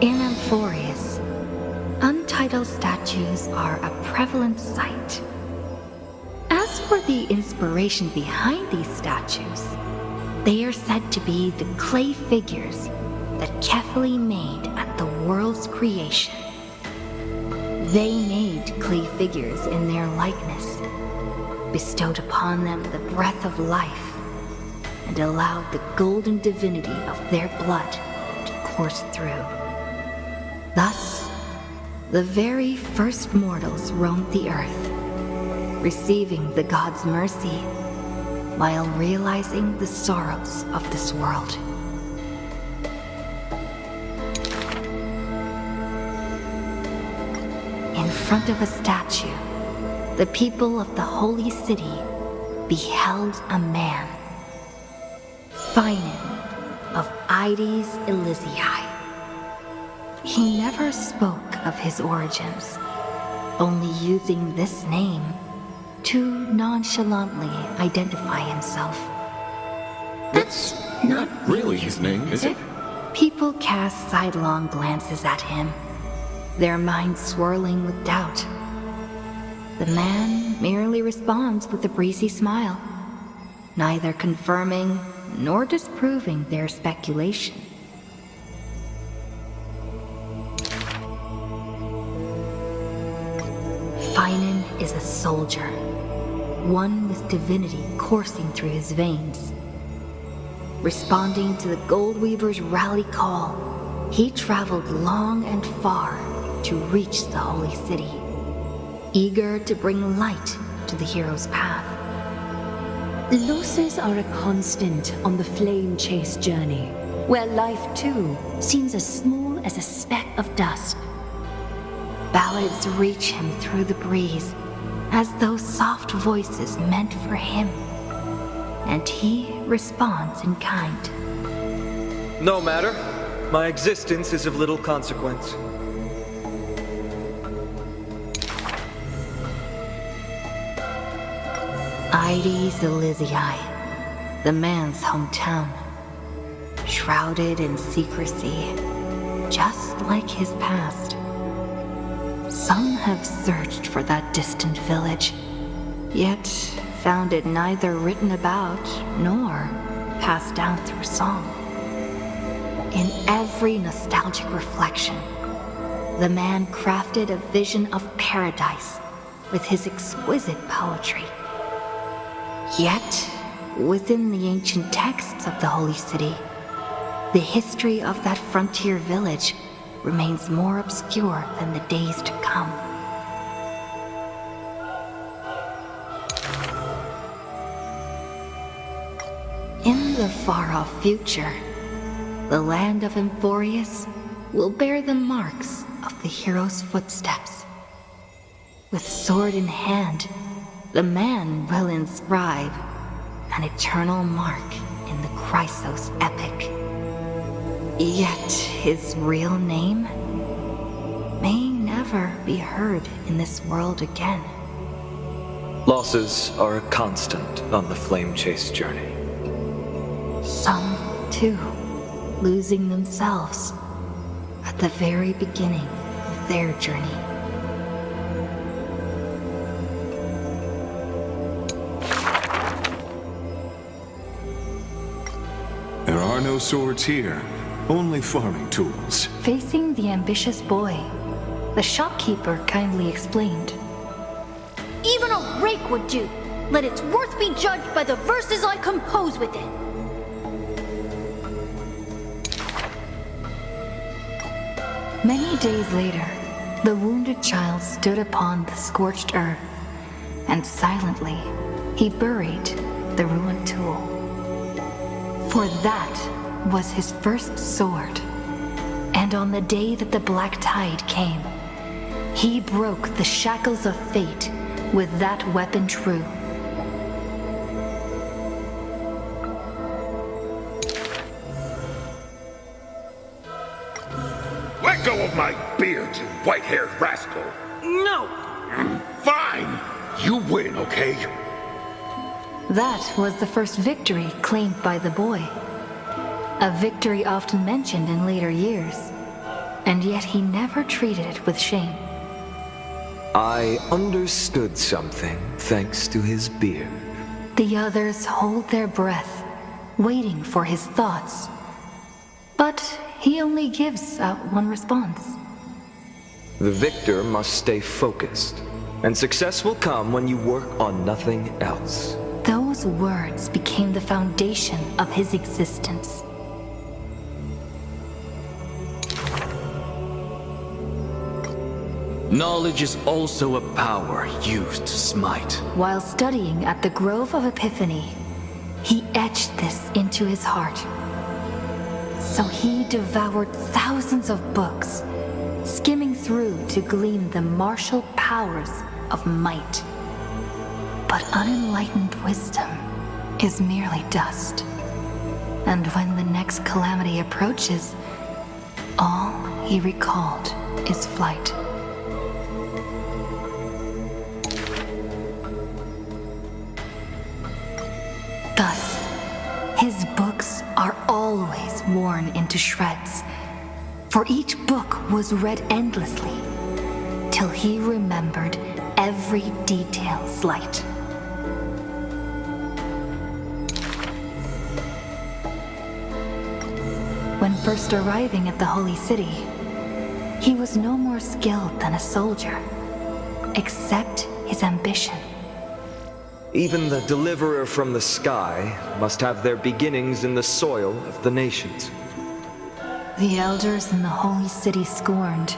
In Amphoreus, untitled statues are a prevalent sight. As for the inspiration behind these statues, they are said to be the clay figures that Khaslana made at the world's creation. They made clay figures in their likeness, bestowed upon them the breath of life, and allowed the golden divinity of their blood to course through. Thus, the very first mortals roamed the earth, receiving the gods' mercy while realizing the sorrows of this world. In front of a statue, the people of the holy city beheld a man, Phainon of Ides Elysiae. He never spoke of his origins, only using this name to nonchalantly identify himself. That's not really his name, is it? People cast sidelong glances at him, their minds swirling with doubt. The man merely responds with a breezy smile, neither confirming nor disproving their speculation. Phainon is a soldier, one with divinity coursing through his veins. Responding to the Gold Weaver's rally call, he traveled long and far to reach the holy city, eager to bring light to the hero's path. Losses are a constant on the flame chase journey, where life too seems as small as a speck of dust. Ballads reach him through the breeze, as though soft voices meant for him, and he responds in kind. No matter. My existence is of little consequence. Ides Elysiae, the man's hometown, shrouded in secrecy, just like his past. Some have searched for that distant village, yet found it neither written about nor passed down through song. In every nostalgic reflection, the man crafted a vision of paradise with his exquisite poetry. Yet, within the ancient texts of the Holy City, the history of that frontier village remains more obscure than the days to come. In the far-off future, the land of Amphoreus will bear the marks of the hero's footsteps. With sword in hand, the man will inscribe an eternal mark in the Chrysos epic. Yet his real name may never be heard in this world again. Losses are a constant on the flame chase journey. Some, too, losing themselves at the very beginning of their journey. There are no swords here, only farming tools. Facing the ambitious boy, the shopkeeper kindly explained. Even a rake would do. Let its worth be judged by the verses I compose with it. Many days later, the wounded child stood upon the scorched earth, and silently he buried the ruined tool. For that was his first sword, and on the day that the black tide came, he broke the shackles of fate with that weapon true. Let go of my beard, you white-haired rascal! No! Fine! You win, okay? That was the first victory claimed by the boy. A victory often mentioned in later years. and yet he never treated it with shame. I understood something thanks to his beard. The others hold their breath, waiting for his thoughts. But he only gives out one response. The victor must stay focused, and success will come when you work on nothing else. Those words became the foundation of his existence. Knowledge is also a power used to smite. While studying at the Grove of Epiphany, he etched this into his heart. So he devoured thousands of books, skimming through to glean the martial powers of might. But unenlightened wisdom is merely dust. And when the next calamity approaches, all he recalled is flight. Thus, his books are always worn into shreds, for each book was read endlessly, till he remembered every detail slight. When first arriving at the Holy City, he was no more skilled than a soldier, except his ambition. Even the deliverer from the sky must have their beginnings in the soil of the nations. The elders in the Holy City scorned,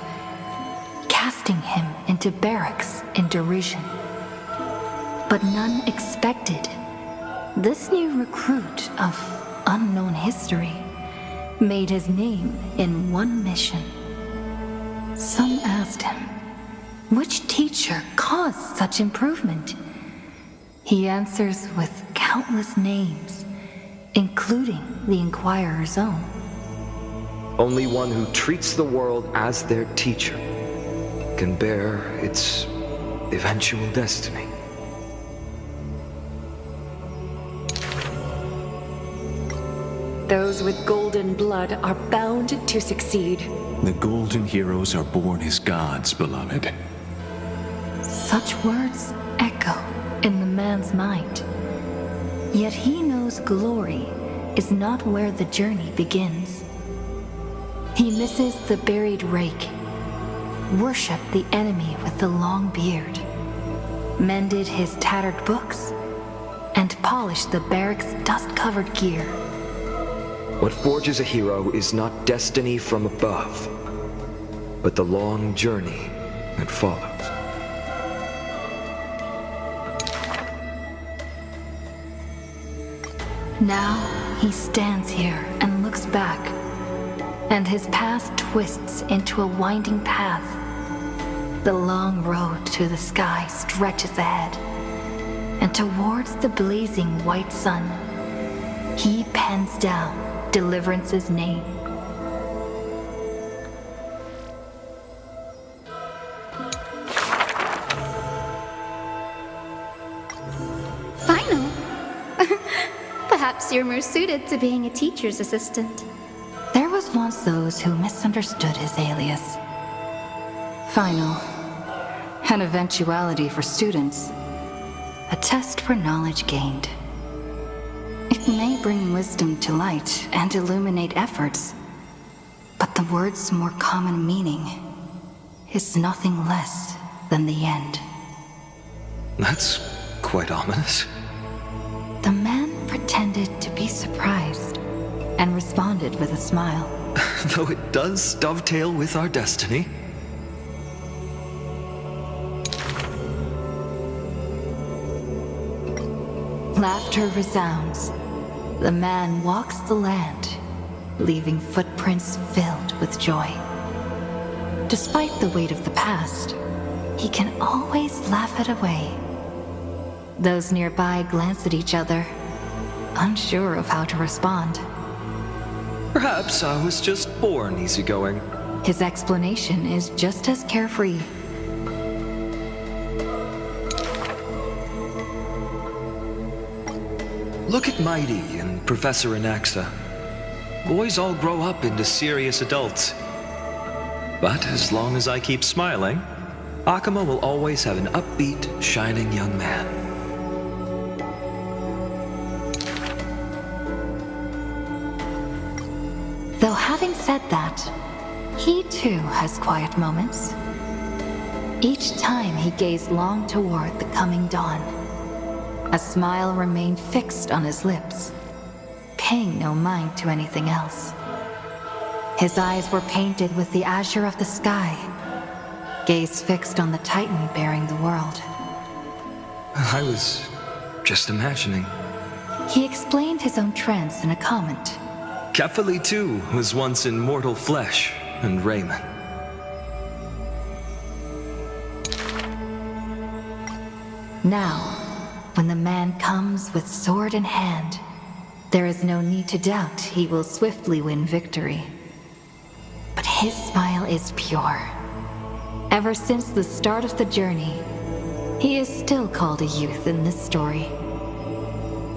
casting him into barracks in derision. But none expected this new recruit of unknown history made his name in one mission. Some asked him, which teacher caused such improvement? He answers with countless names, including the Inquirer's own. Only one who treats the world as their teacher can bear its eventual destiny. Those with golden blood are bound to succeed. The golden heroes are born as gods, beloved. Such words echo in the man's mind. Yet he knows glory is not where the journey begins. He misses the buried rake, worshipped the enemy with the long beard, mended his tattered books, and polished the barracks' dust-covered gear. What forges a hero is not destiny from above, but the long journey that follows. Now he stands here and looks back, and his past twists into a winding path. The long road to the sky stretches ahead, and towards the blazing white sun, he pens down Deliverance's name. Phainon? Perhaps you're more suited to being a teacher's assistant. There was once those who misunderstood his alias. Phainon, an eventuality for students, a test for knowledge gained. It may bring wisdom to light and illuminate efforts, but the word's more common meaning is nothing less than the end. That's quite ominous. The man pretended to be surprised and responded with a smile. Though it does dovetail with our destiny. Laughter resounds. The man walks the land, leaving footprints filled with joy. Despite the weight of the past, he can always laugh it away. Those nearby glance at each other, unsure of how to respond. Perhaps I was just born easygoing. His explanation is just as carefree. Look at Mighty and Professor Anaxa. Boys all grow up into serious adults. But as long as I keep smiling, Akuma will always have an upbeat, shining young man. Though having said that, he too has quiet moments. Each time he gazed long toward the coming dawn, a smile remained fixed on his lips, paying no mind to anything else. His eyes were painted with the azure of the sky, gaze fixed on the Titan bearing the world. I was just imagining. He explained his own trance in a comment. Kefali too was once in mortal flesh and raiment. Now, when the man comes with sword in hand, there is no need to doubt he will swiftly win victory. But his smile is pure. Ever since the start of the journey, he is still called a youth in this story.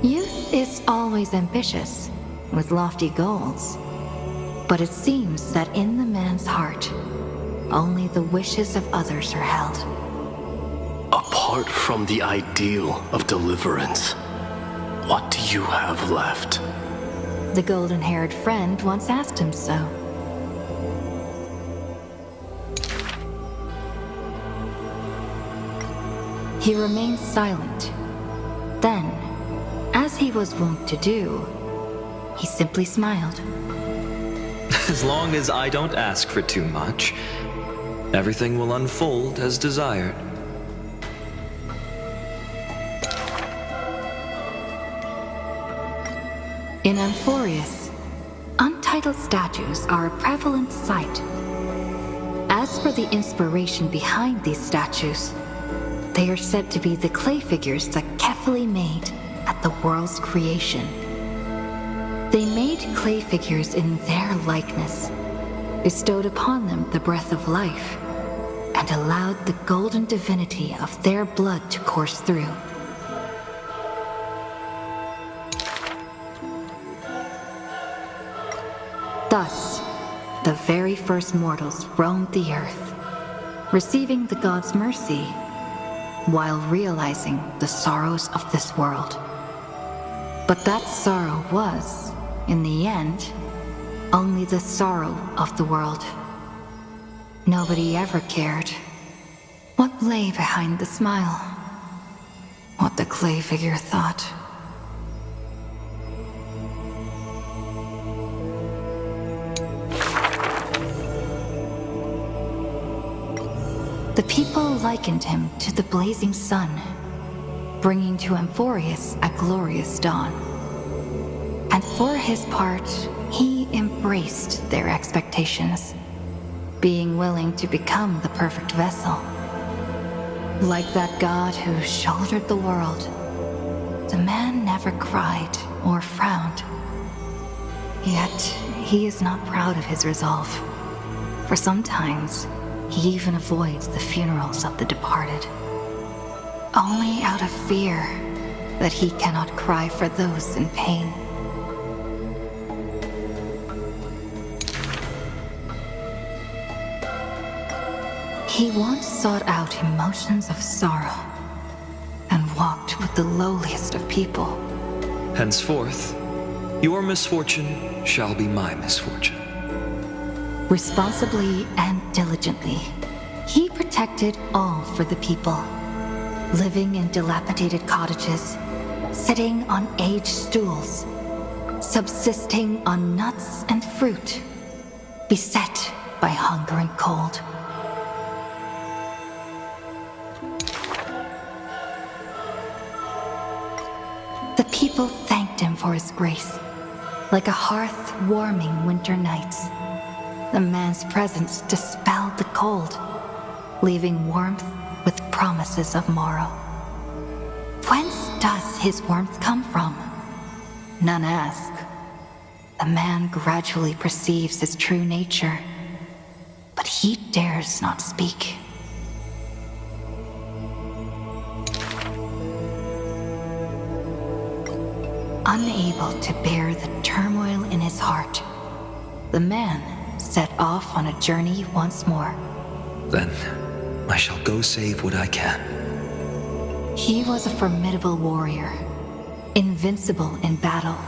Youth is always ambitious, with lofty goals. But it seems that in the man's heart, only the wishes of others are held. Apart from the ideal of deliverance, what do you have left? The golden-haired friend once asked him so. He remained silent. Then, as he was wont to do, he simply smiled. As long as I don't ask for too much, everything will unfold as desired. In Amphoreus, untitled statues are a prevalent sight. As for the inspiration behind these statues, they are said to be the clay figures that Kefali made at the world's creation. They made clay figures in their likeness, bestowed upon them the breath of life, and allowed the golden divinity of their blood to course through. Thus, the very first mortals roamed the earth, receiving the god's mercy while realizing the sorrows of this world. But that sorrow was, in the end, only the sorrow of the world. Nobody ever cared what lay behind the smile, what the clay figure thought. The people likened him to the blazing sun, bringing to Amphoreus a glorious dawn. And for his part, he embraced their expectations, being willing to become the perfect vessel. Like that god who shouldered the world, the man never cried or frowned. Yet, he is not proud of his resolve, for sometimes he even avoids the funerals of the departed, only out of fear that he cannot cry for those in pain. He once sought out emotions of sorrow and walked with the lowliest of people. Henceforth, your misfortune shall be my misfortune. Responsibly and diligently, he protected all for the people, living in dilapidated cottages, sitting on aged stools, subsisting on nuts and fruit, beset by hunger and cold. The people thanked him for his grace, like a hearth warming winter nights. The man's presence dispelled the cold, leaving warmth with promises of morrow. Whence does his warmth come from? None ask. The man gradually perceives his true nature, but he dares not speak. Unable to bear the turmoil in his heart, the man set off on a journey once more. Then I shall go save what I can. He was a formidable warrior, invincible in battle.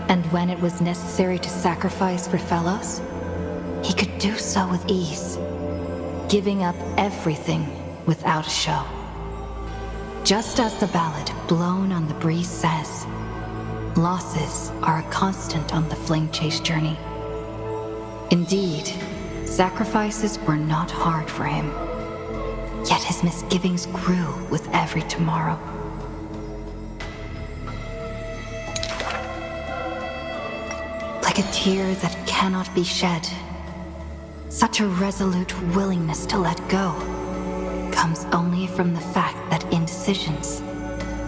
And when it was necessary to sacrifice for fellows, he could do so with ease, giving up everything without a show. Just as the ballad blown on the breeze says, losses are a constant on the flame chase journey. Indeed, sacrifices were not hard for him, yet his misgivings grew with every tomorrow. Like a tear that cannot be shed, such a resolute willingness to let go comes only from the fact that in decisions,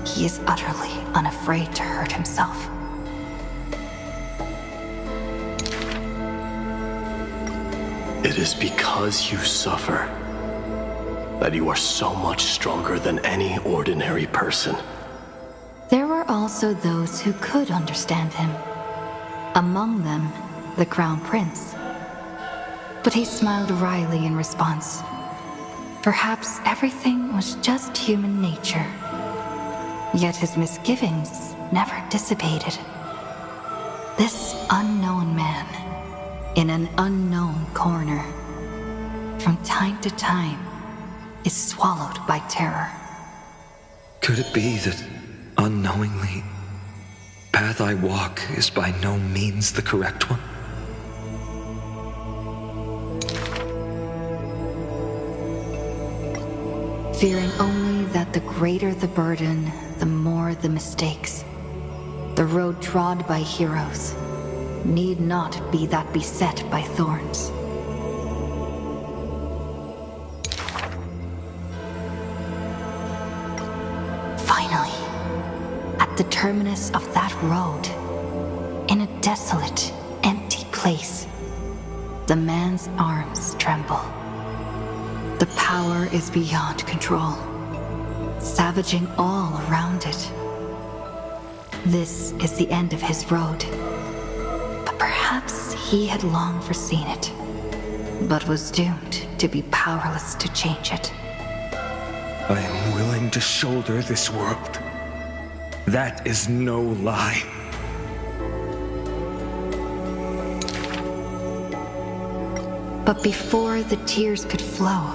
he is utterly unafraid to hurt himself. It is because you suffer that you are so much stronger than any ordinary person. There were also those who could understand him. Among them, the Crown Prince. But he smiled wryly in response. Perhaps everything was just human nature. Yet his misgivings never dissipated. This unknown man, in an unknown corner, from time to time, is swallowed by terror. Could it be that, unknowingly, path I walk is by no means the correct one? Fearing only that the greater the burden, the more the mistakes. The road trod by heroes need not be that beset by thorns. Finally, at the terminus of that road, in a desolate, empty place, the man's arms tremble. The power is beyond control, savaging all around it. This is the end of his road, but perhaps he had long foreseen it, but was doomed to be powerless to change it. I am willing to shoulder this world. That is no lie. But before the tears could flow,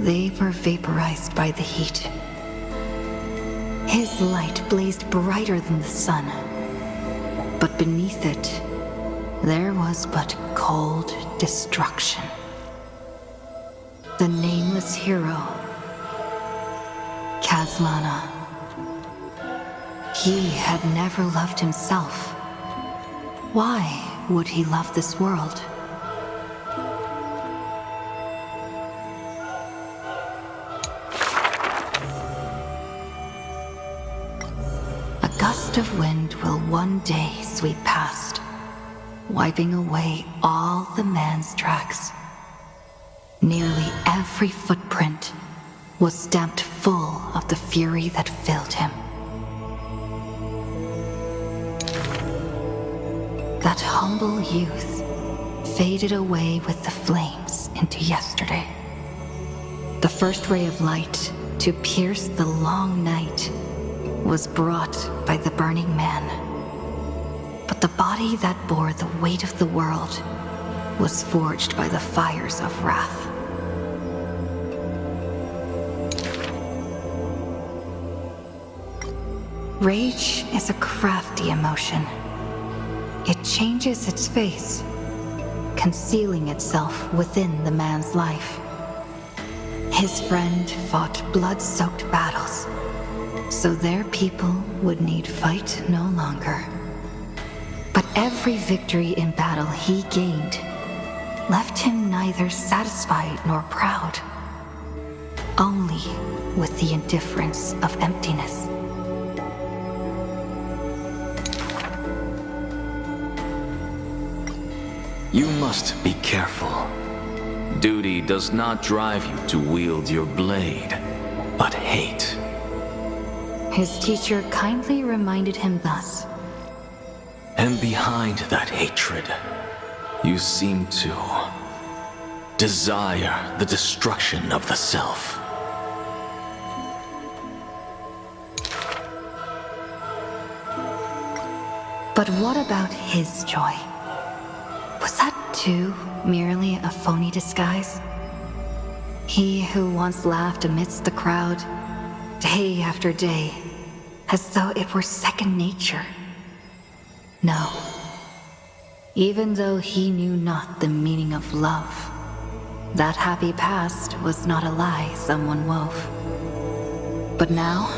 they were vaporized by the heat. His light blazed brighter than the sun, but beneath it, there was but cold destruction. The nameless hero, Khaslana. He had never loved himself. Why would he love this world? A gust of wind will one day sweep past, wiping away all the man's tracks. Nearly every footprint was stamped full of the fury that filled him. That humble youth faded away with the flames into yesterday. The first ray of light to pierce the long night was brought by the burning man. But the body that bore the weight of the world was forged by the fires of wrath. Rage is a crafty emotion. It changes its face, concealing itself within the man's life. His friend fought blood-soaked battles, so their people would need fight no longer. But every victory in battle he gained left him neither satisfied nor proud, only with the indifference of emptiness. You must be careful. Duty does not drive you to wield your blade, but hate. His teacher kindly reminded him thus. And behind that hatred You seem to desire the destruction of the self. But what about his joy? Was that too merely a phony disguise? He who once laughed amidst the crowd, day after day, as though it were second nature. No. Even though he knew not the meaning of love, that happy past was not a lie someone wove. But now,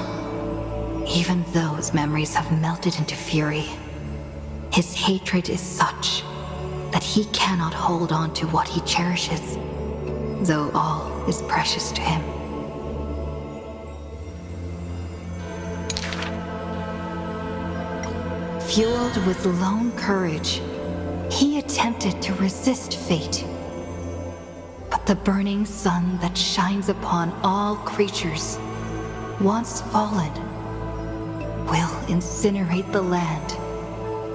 even those memories have melted into fury. His hatred is such that he cannot hold on to what he cherishes, though all is precious to him. Fueled with lone courage, he attempted to resist fate. But the burning sun that shines upon all creatures, once fallen, will incinerate the land,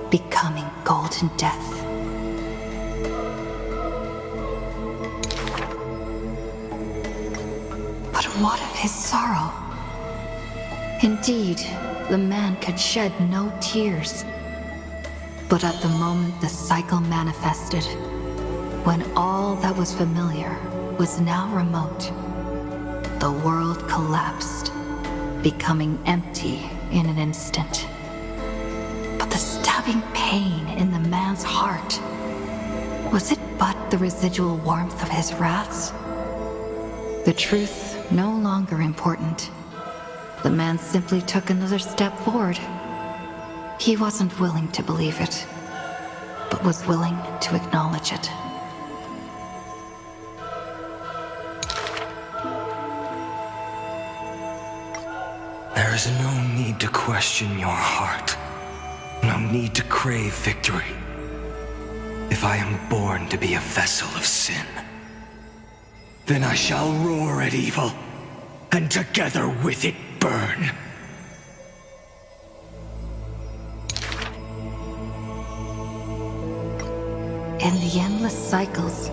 becoming golden death. But what of his sorrow? Indeed, the man could shed no tears. But at the moment the cycle manifested, when all that was familiar was now remote, the world collapsed, becoming empty in an instant. But the stabbing pain in the man's heart, was it but the residual warmth of his wraths? The truth no longer important. The man simply took another step forward. He wasn't willing to believe it, but was willing to acknowledge it. There is no need to question your heart. No need to crave victory. If I am born to be a vessel of sin, then I shall roar at evil, and together with it burn. In the endless cycles,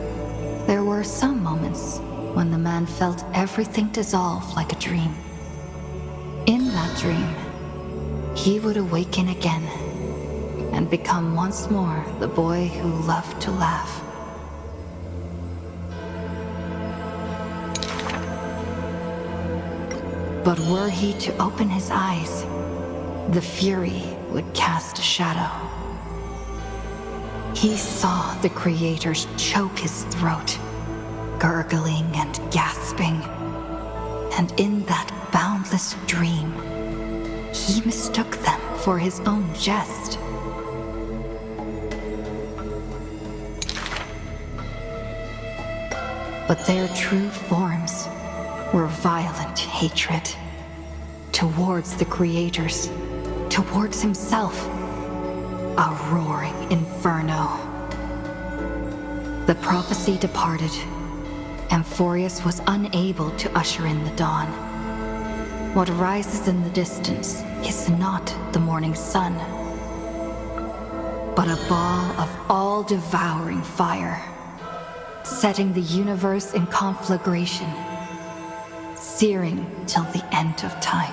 there were some moments when the man felt everything dissolve like a dream. In that dream, he would awaken again and become once more the boy who loved to laugh. But were he to open his eyes, the fury would cast a shadow. He saw the creators choke his throat, gurgling and gasping. And in that boundless dream, he mistook them for his own jest. But their true forms were violent hatred towards the creators, towards himself, a roaring inferno. The prophecy departed. Amphoreus was unable to usher in the dawn. What rises in the distance is not the morning sun, but a ball of all-devouring fire, setting the universe in conflagration, searing till the end of time.